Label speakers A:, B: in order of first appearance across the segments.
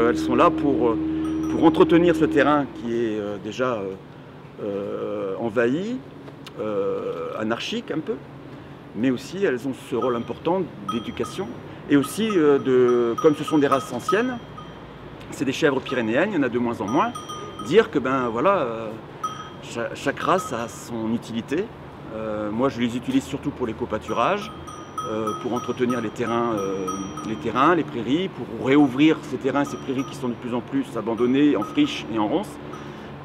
A: elles sont là pour entretenir ce terrain qui est déjà envahi, anarchique un peu, mais aussi elles ont ce rôle important d'éducation et aussi comme ce sont des races anciennes, c'est des chèvres pyrénéennes, il y en a de moins en moins, dire que ben voilà, chaque race a son utilité. Moi je les utilise surtout pour les copâturages, pour entretenir les terrains, les prairies, pour réouvrir ces terrains, ces prairies qui sont de plus en plus abandonnées en friche et en ronces.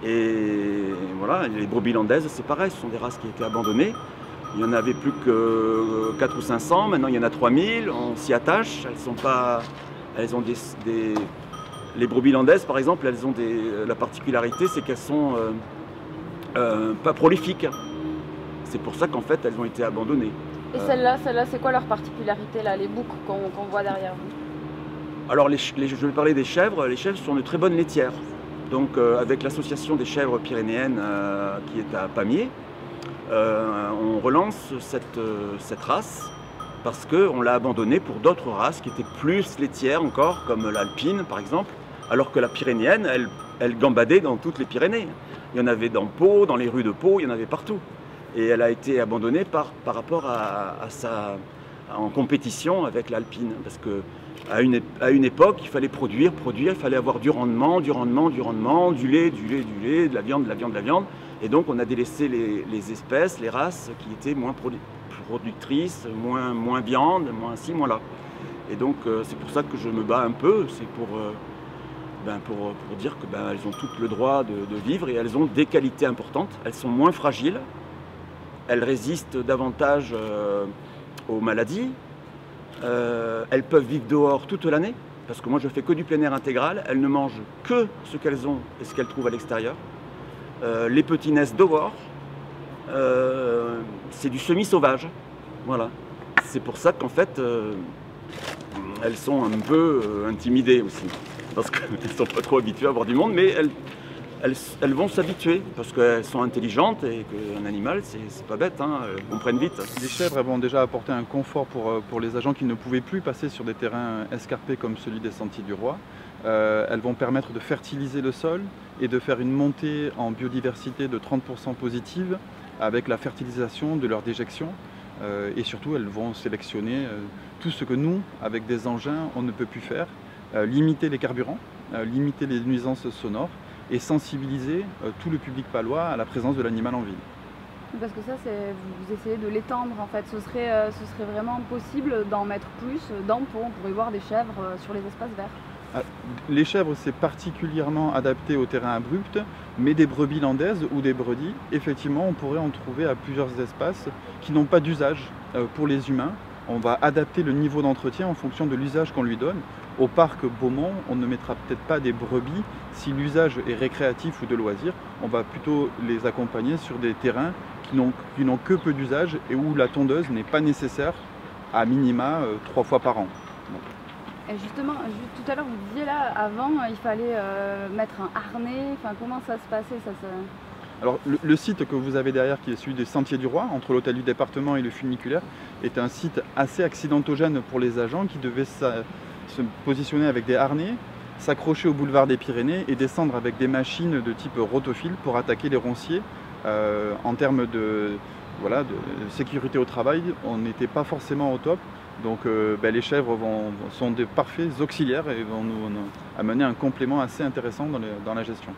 A: Et voilà, les brebis landaises, c'est pareil, ce sont des races qui étaient abandonnées. Il n'y en avait plus que 4 ou 500, maintenant il y en a 3000, on s'y attache. Elles ont les brebis landaises par exemple, elles ont la particularité, c'est qu'elles sont pas prolifiques. C'est pour ça qu'en fait elles ont été abandonnées.
B: Et celles-là, c'est quoi leur particularité là, les boucs qu'on voit derrière vous?
A: Alors je vais parler des chèvres. Les chèvres sont de très bonnes laitières. Donc avec l'association des chèvres pyrénéennes qui est à Pamiers, on relance cette race parce qu'on l'a abandonnée pour d'autres races qui étaient plus laitières encore, comme l'alpine par exemple, alors que la pyrénéenne, elle gambadait dans toutes les Pyrénées. Il y en avait dans Pau, dans les rues de Pau, il y en avait partout. Et elle a été abandonnée par rapport en compétition avec l'alpine. Parce qu'à une époque, il fallait produire, il fallait avoir du rendement, du lait, de la viande. Et donc on a délaissé les espèces, les races qui étaient moins productrices, moins viande, moins ci, moins là. Et donc c'est pour ça que je me bats un peu, c'est pour dire qu'elles ont toutes le droit de vivre et elles ont des qualités importantes. Elles sont moins fragiles. Elles résistent davantage aux maladies. Elles peuvent vivre dehors toute l'année, parce que moi je fais que du plein air intégral. Elles ne mangent que ce qu'elles ont et ce qu'elles trouvent à l'extérieur. Les petits naissent dehors. C'est du semi-sauvage. Voilà. C'est pour ça qu'en fait, elles sont un peu intimidées aussi, parce qu'elles ne sont pas trop habituées à voir du monde, mais elles vont s'habituer parce qu'elles sont intelligentes et qu'un animal, c'est pas bête, hein, elles comprennent vite.
C: Les chèvres elles vont déjà apporter un confort pour les agents qui ne pouvaient plus passer sur des terrains escarpés comme celui des Sentiers du Roi. Elles vont permettre de fertiliser le sol et de faire une montée en biodiversité de 30% positive avec la fertilisation de leur déjection. Et surtout, elles vont sélectionner tout ce que nous, avec des engins, on ne peut plus faire. Limiter les carburants, limiter les nuisances sonores et sensibiliser tout le public palois à la présence de l'animal en ville.
B: Parce que ça, vous essayez de l'étendre en fait. Ce serait vraiment possible d'en mettre plus dans Pau. On pourrait voir des chèvres sur les espaces verts.
C: Les chèvres, c'est particulièrement adapté aux terrains abrupts, mais des brebis landaises ou des brebis, effectivement, on pourrait en trouver à plusieurs espaces qui n'ont pas d'usage pour les humains. On va adapter le niveau d'entretien en fonction de l'usage qu'on lui donne. Au parc Beaumont, on ne mettra peut-être pas des brebis si l'usage est récréatif ou de loisir. On va plutôt les accompagner sur des terrains qui n'ont que peu d'usage et où la tondeuse n'est pas nécessaire à minima 3 fois par an.
B: Et justement, tout à l'heure vous disiez là, avant il fallait mettre un harnais, enfin comment ça se passait
C: Alors le site que vous avez derrière, qui est celui des Sentiers du Roi, entre l'hôtel du département et le funiculaire, est un site assez accidentogène pour les agents qui devaient se positionner avec des harnais, s'accrocher au boulevard des Pyrénées et descendre avec des machines de type rotophile pour attaquer les ronciers. En termes de sécurité au travail, on n'était pas forcément au top. Donc les chèvres sont des parfaits auxiliaires et vont nous amener un complément assez intéressant dans la gestion.